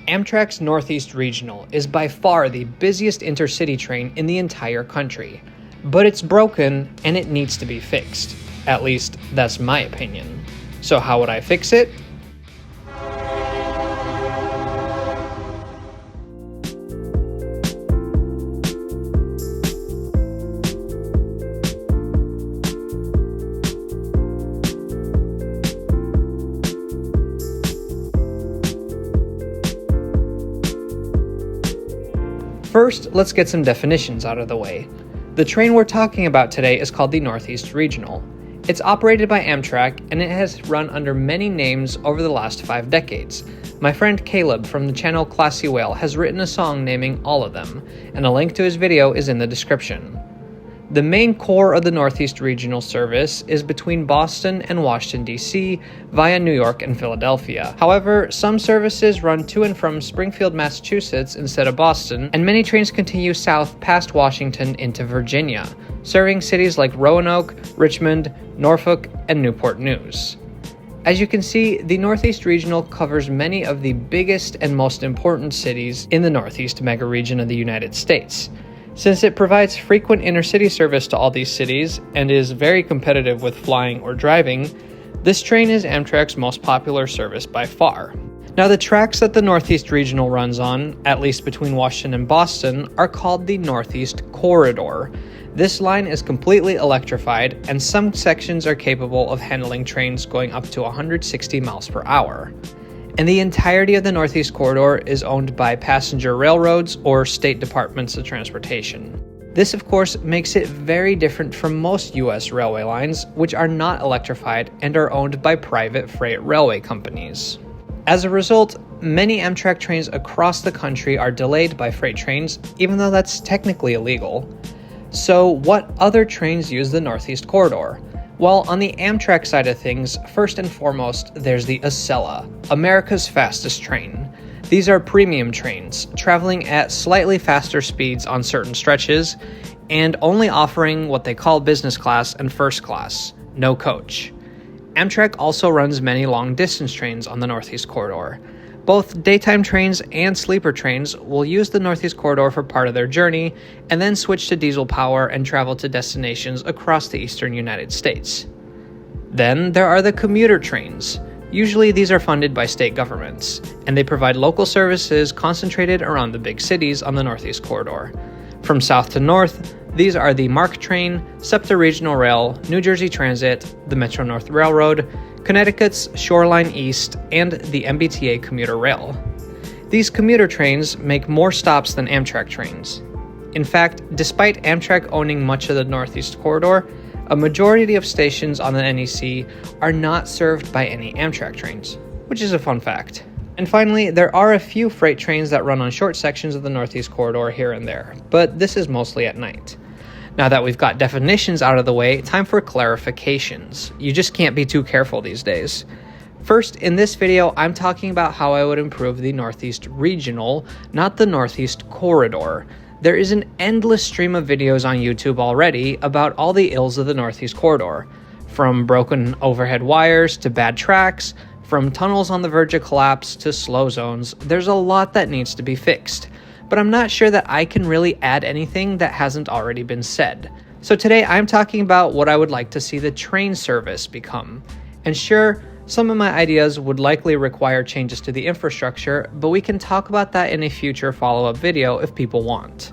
Amtrak's Northeast Regional is by far the busiest intercity train in the entire country, but it's broken and it needs to be fixed. At least, that's my opinion. So how would I fix it? First, let's get some definitions out of the way. The train we're talking about today is called the Northeast Regional. It's operated by Amtrak, and it has run under many names over the last 5 decades. My friend Caleb from the channel Classy Whale has written a song naming all of them, and a link to his video is in the description. The main core of the Northeast Regional service is between Boston and Washington, D.C. via New York and Philadelphia. However, some services run to and from Springfield, Massachusetts instead of Boston, and many trains continue south past Washington into Virginia, serving cities like Roanoke, Richmond, Norfolk, and Newport News. As you can see, the Northeast Regional covers many of the biggest and most important cities in the Northeast mega region of the United States. Since it provides frequent intercity service to all these cities and is very competitive with flying or driving, this train is Amtrak's most popular service by far. Now, the tracks that the Northeast Regional runs on, at least between Washington and Boston, are called the Northeast Corridor. This line is completely electrified, and some sections are capable of handling trains going up to 160 miles per hour. And the entirety of the Northeast Corridor is owned by passenger railroads or state departments of transportation. This, of course, makes it very different from most U.S. railway lines, which are not electrified and are owned by private freight railway companies. As a result, many Amtrak trains across the country are delayed by freight trains, even though that's technically illegal. So, what other trains use the Northeast Corridor? Well, on the Amtrak side of things, first and foremost, there's the Acela, America's fastest train. These are premium trains, traveling at slightly faster speeds on certain stretches, and only offering what they call business class and first class, no coach. Amtrak also runs many long-distance trains on the Northeast Corridor. Both daytime trains and sleeper trains will use the Northeast Corridor for part of their journey, and then switch to diesel power and travel to destinations across the eastern United States. Then there are the commuter trains. Usually these are funded by state governments, and they provide local services concentrated around the big cities on the Northeast Corridor. From south to north, these are the MARC train, SEPTA Regional Rail, New Jersey Transit, the Metro-North Railroad, Connecticut's Shoreline East, and the MBTA commuter rail. These commuter trains make more stops than Amtrak trains. In fact, despite Amtrak owning much of the Northeast Corridor, a majority of stations on the NEC are not served by any Amtrak trains, which is a fun fact. And finally, there are a few freight trains that run on short sections of the Northeast Corridor here and there, but this is mostly at night. Now that we've got definitions out of the way, time for clarifications. You just can't be too careful these days. First, in this video, I'm talking about how I would improve the Northeast Regional, not the Northeast Corridor. There is an endless stream of videos on YouTube already about all the ills of the Northeast Corridor. From broken overhead wires to bad tracks, from tunnels on the verge of collapse to slow zones, there's a lot that needs to be fixed. But I'm not sure that I can really add anything that hasn't already been said. So today I'm talking about what I would like to see the train service become. And sure, some of my ideas would likely require changes to the infrastructure, but we can talk about that in a future follow-up video if people want.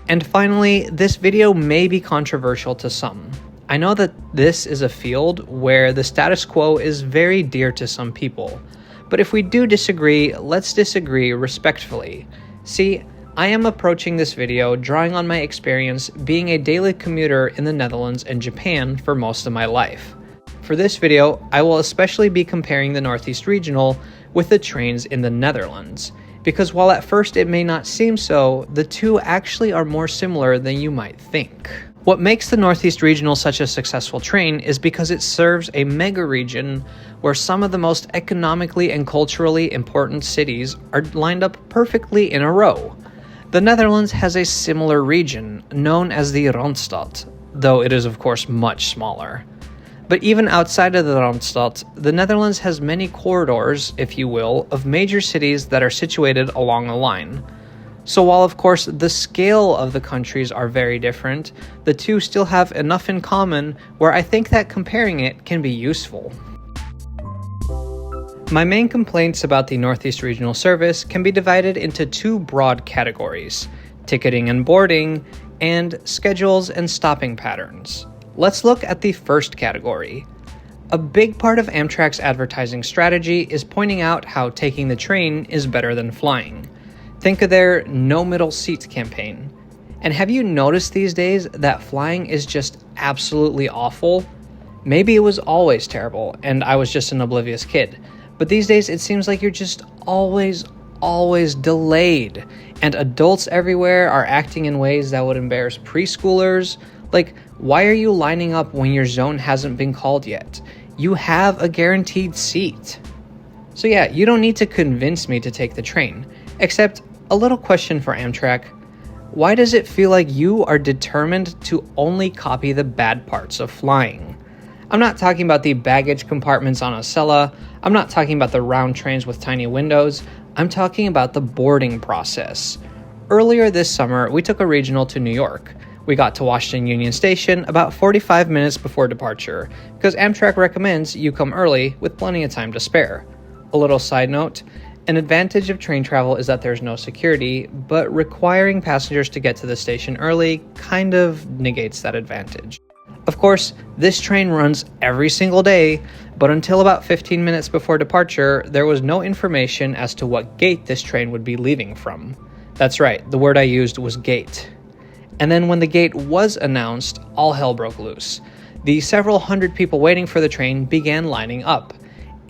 And finally, this video may be controversial to some. I know that this is a field where the status quo is very dear to some people. But if we do disagree, let's disagree respectfully. See, I am approaching this video drawing on my experience being a daily commuter in the Netherlands and Japan for most of my life. For this video, I will especially be comparing the Northeast Regional with the trains in the Netherlands, because while at first it may not seem so, the two actually are more similar than you might think. What makes the Northeast Regional such a successful train is because it serves a mega region where some of the most economically and culturally important cities are lined up perfectly in a row. The Netherlands has a similar region, known as the Randstad, though it is of course much smaller. But even outside of the Randstad, the Netherlands has many corridors, if you will, of major cities that are situated along a line. So while of course the scale of the countries are very different, the two still have enough in common where I think that comparing it can be useful. My main complaints about the Northeast Regional Service can be divided into two broad categories: ticketing and boarding, and schedules and stopping patterns. Let's look at the first category. A big part of Amtrak's advertising strategy is pointing out how taking the train is better than flying. Think of their No Middle Seats campaign. And have you noticed these days that flying is just absolutely awful? Maybe it was always terrible and I was just an oblivious kid, but these days it seems like you're just always delayed, and adults everywhere are acting in ways that would embarrass preschoolers. Like, why are you lining up when your zone hasn't been called yet? You have a guaranteed seat. So yeah, you don't need to convince me to take the train, except a little question for Amtrak. Why does it feel like you are determined to only copy the bad parts of flying? I'm not talking about the baggage compartments on Acela. I'm not talking about the round trains with tiny windows. I'm talking about the boarding process. Earlier this summer, we took a regional to New York. We got to Washington Union Station about 45 minutes before departure, because Amtrak recommends you come early with plenty of time to spare. A little side note, an advantage of train travel is that there's no security, but requiring passengers to get to the station early kind of negates that advantage. Of course, this train runs every single day, but until about 15 minutes before departure, there was no information as to what gate this train would be leaving from. That's right, the word I used was gate. And then when the gate was announced, all hell broke loose. The several hundred people waiting for the train began lining up.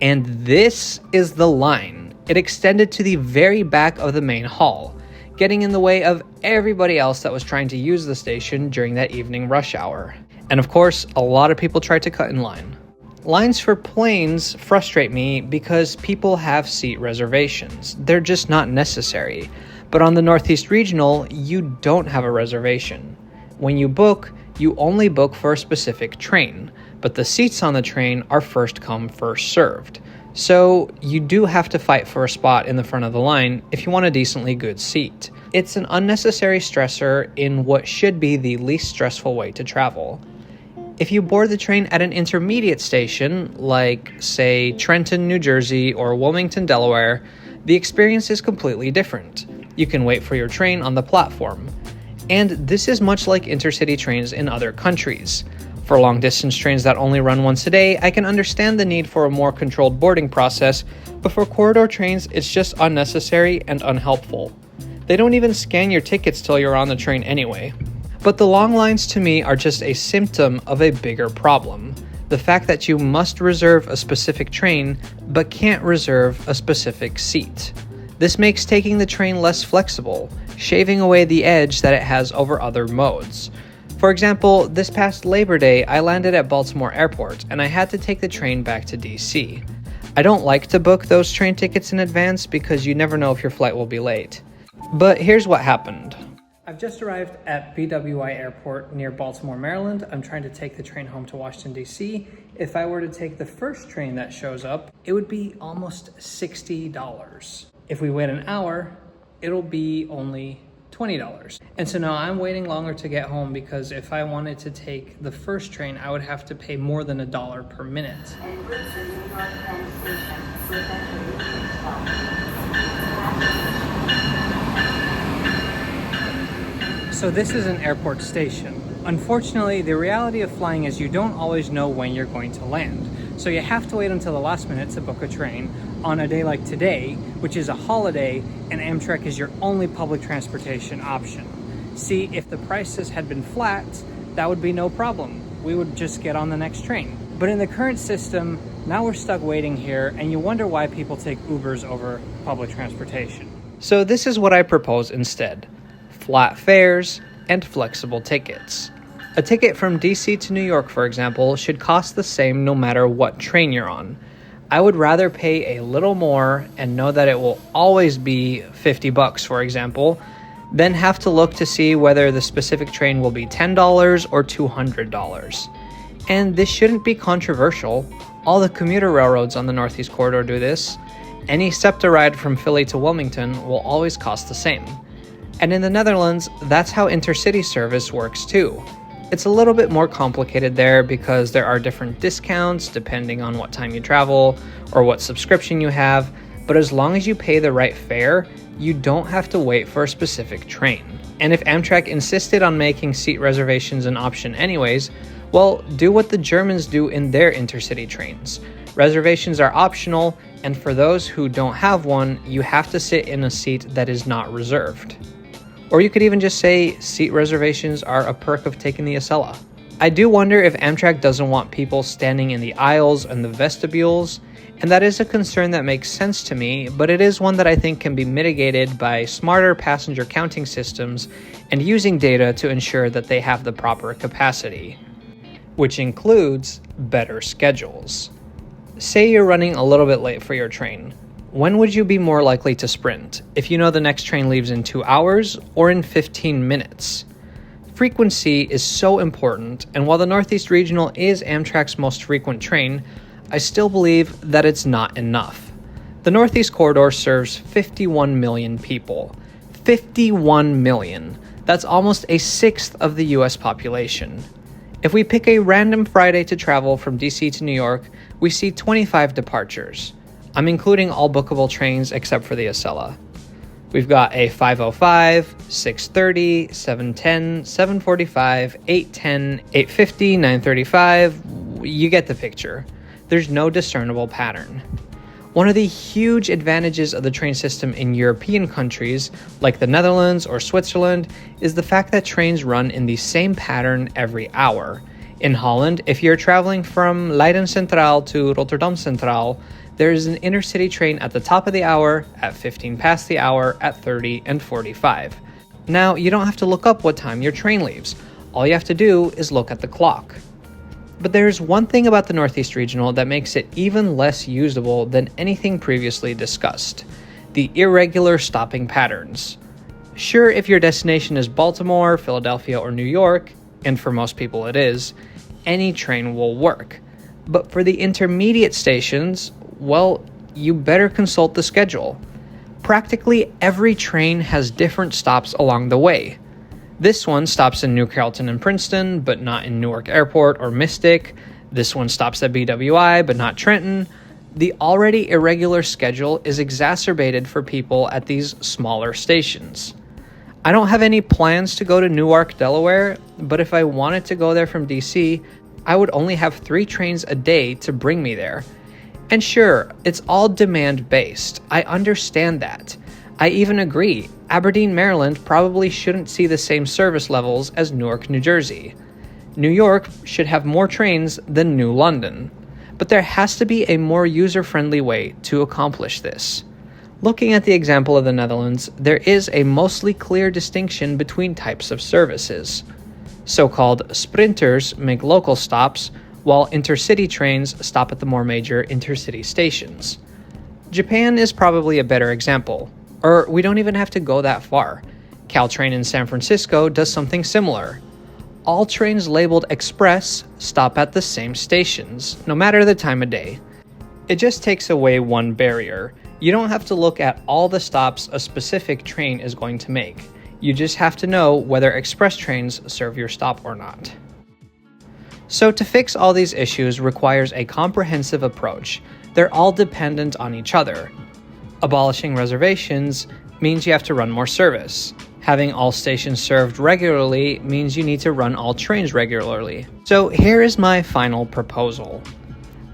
And this is the line. It extended to the very back of the main hall, getting in the way of everybody else that was trying to use the station during that evening rush hour. And of course, a lot of people tried to cut in line. Lines for planes frustrate me because people have seat reservations. They're just not necessary. But on the Northeast Regional, you don't have a reservation. When you book, you only book for a specific train, but the seats on the train are first come, first served. So you do have to fight for a spot in the front of the line if you want a decently good seat. It's an unnecessary stressor in what should be the least stressful way to travel. If you board the train at an intermediate station, like, say, Trenton, New Jersey, or Wilmington, Delaware, the experience is completely different. You can wait for your train on the platform. And this is much like intercity trains in other countries. For long-distance trains that only run once a day, I can understand the need for a more controlled boarding process, but for corridor trains, it's just unnecessary and unhelpful. They don't even scan your tickets till you're on the train anyway. But the long lines to me are just a symptom of a bigger problem. The fact that you must reserve a specific train, but can't reserve a specific seat. This makes taking the train less flexible, shaving away the edge that it has over other modes. For example, this past Labor Day, I landed at Baltimore Airport and I had to take the train back to DC. I don't like to book those train tickets in advance because you never know if your flight will be late. But here's what happened. I've just arrived at BWI Airport near Baltimore, Maryland. I'm trying to take the train home to Washington, DC. If I were to take the first train that shows up, it would be almost $60. If we wait an hour, it'll be only $20. And so now I'm waiting longer to get home because if I wanted to take the first train, I would have to pay more than $1 per minute. So this is an airport station. Unfortunately, the reality of flying is you don't always know when you're going to land. So you have to wait until the last minute to book a train on a day like today, which is a holiday, and Amtrak is your only public transportation option. See, if the prices had been flat, that would be no problem. We would just get on the next train. But in the current system, now we're stuck waiting here, and you wonder why people take Ubers over public transportation. So this is what I propose instead: flat fares and flexible tickets. A ticket from DC to New York, for example, should cost the same no matter what train you're on. I would rather pay a little more and know that it will always be $50, for example, than have to look to see whether the specific train will be $10 or $200. And this shouldn't be controversial. All the commuter railroads on the Northeast Corridor do this. Any SEPTA ride from Philly to Wilmington will always cost the same. And in the Netherlands, that's how intercity service works too. It's a little bit more complicated there because there are different discounts depending on what time you travel or what subscription you have, but as long as you pay the right fare, you don't have to wait for a specific train. And if Amtrak insisted on making seat reservations an option anyways, well, do what the Germans do in their intercity trains. Reservations are optional, and for those who don't have one, you have to sit in a seat that is not reserved. Or you could even just say seat reservations are a perk of taking the Acela. I do wonder if Amtrak doesn't want people standing in the aisles and the vestibules, and that is a concern that makes sense to me, but it is one that I think can be mitigated by smarter passenger counting systems and using data to ensure that they have the proper capacity, which includes better schedules. Say you're running a little bit late for your train. When would you be more likely to sprint? If you know the next train leaves in 2 hours or in 15 minutes? Frequency is so important, and while the Northeast Regional is Amtrak's most frequent train, I still believe that it's not enough. The Northeast Corridor serves 51 million people. 51 million! That's almost a sixth of the US population. If we pick a random Friday to travel from DC to New York, we see 25 departures. I'm including all bookable trains except for the Acela. We've got a 5:05, 6:30, 7:10, 7:45, 8:10, 8:50, 9:35. You get the picture. There's no discernible pattern. One of the huge advantages of the train system in European countries, like the Netherlands or Switzerland, is the fact that trains run in the same pattern every hour. In Holland, if you're traveling from Leiden Centraal to Rotterdam Centraal, there is an intercity train at the top of the hour, at 15 past the hour, at 30, and 45. Now, you don't have to look up what time your train leaves. All you have to do is look at the clock. But there's one thing about the Northeast Regional that makes it even less usable than anything previously discussed: the irregular stopping patterns. Sure, if your destination is Baltimore, Philadelphia, or New York, and for most people it is, any train will work. But for the intermediate stations, well, you better consult the schedule. Practically every train has different stops along the way. This one stops in New Carrollton and Princeton, but not in Newark Airport or Mystic. This one stops at BWI, but not Trenton. The already irregular schedule is exacerbated for people at these smaller stations. I don't have any plans to go to Newark, Delaware, but if I wanted to go there from DC, I would only have 3 trains a day to bring me there. And sure, it's all demand-based. I understand that. I even agree, Aberdeen, Maryland probably shouldn't see the same service levels as Newark, New Jersey. New York should have more trains than New London. But there has to be a more user-friendly way to accomplish this. Looking at the example of the Netherlands, there is a mostly clear distinction between types of services. So-called sprinters make local stops, while intercity trains stop at the more major intercity stations. Japan is probably a better example, or we don't even have to go that far. Caltrain in San Francisco does something similar. All trains labeled express stop at the same stations, no matter the time of day. It just takes away one barrier. You don't have to look at all the stops a specific train is going to make. You just have to know whether express trains serve your stop or not. So to fix all these issues requires a comprehensive approach. They're all dependent on each other. Abolishing reservations means you have to run more service. Having all stations served regularly means you need to run all trains regularly. So here is my final proposal.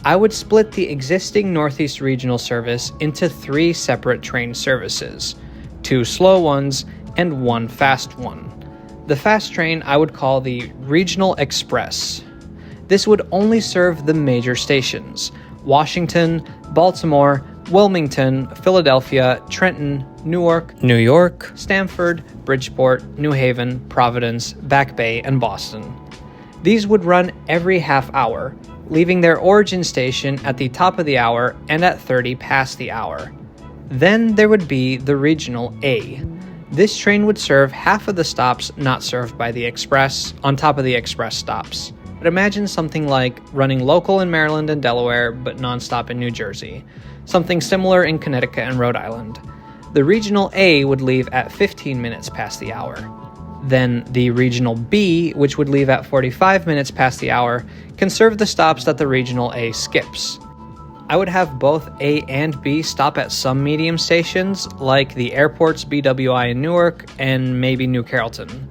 I would split the existing Northeast Regional service into 3 separate train services, 2 slow ones and 1 fast one. The fast train I would call the Regional Express. This would only serve the major stations: Washington, Baltimore, Wilmington, Philadelphia, Trenton, Newark, New York, Stamford, Bridgeport, New Haven, Providence, Back Bay, and Boston. These would run every half hour, leaving their origin station at the top of the hour and at 30 past the hour. Then there would be the Regional A. This train would serve half of the stops not served by the Express, on top of the Express stops. but imagine something like running local in Maryland and Delaware, but nonstop in New Jersey. Something similar in Connecticut and Rhode Island. The Regional A would leave at 15 minutes past the hour. Then the Regional B, which would leave at 45 minutes past the hour, can serve the stops that the Regional A skips. I would have both A and B stop at some medium stations, like the airport's BWI in Newark and maybe New Carrollton.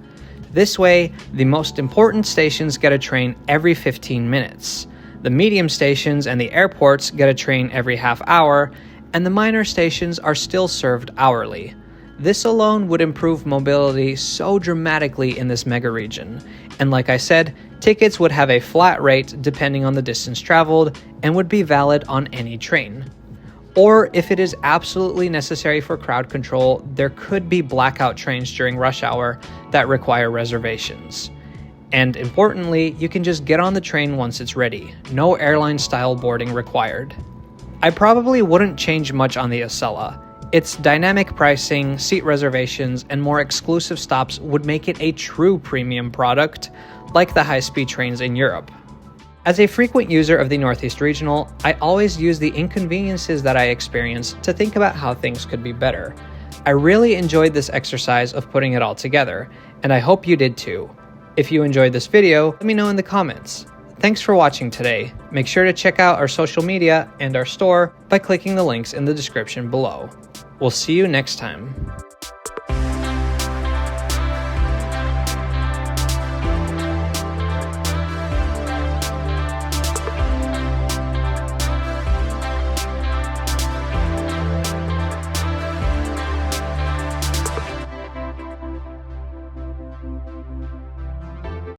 This way, the most important stations get a train every 15 minutes. The medium stations and the airports get a train every half hour, and the minor stations are still served hourly. This alone would improve mobility so dramatically in this mega region. And like I said, tickets would have a flat rate depending on the distance traveled and would be valid on any train. Or if it is absolutely necessary for crowd control, there could be blackout trains during rush hour that require reservations. And importantly, you can just get on the train once it's ready. No airline-style boarding required. I probably wouldn't change much on the Acela. Its dynamic pricing, seat reservations, and more exclusive stops would make it a true premium product, like the high-speed trains in Europe. As a frequent user of the Northeast Regional, I always use the inconveniences that I experience to think about how things could be better. I really enjoyed this exercise of putting it all together, and I hope you did too. If you enjoyed this video, let me know in the comments. Thanks for watching today. Make sure to check out our social media and our store by clicking the links in the description below. We'll see you next time.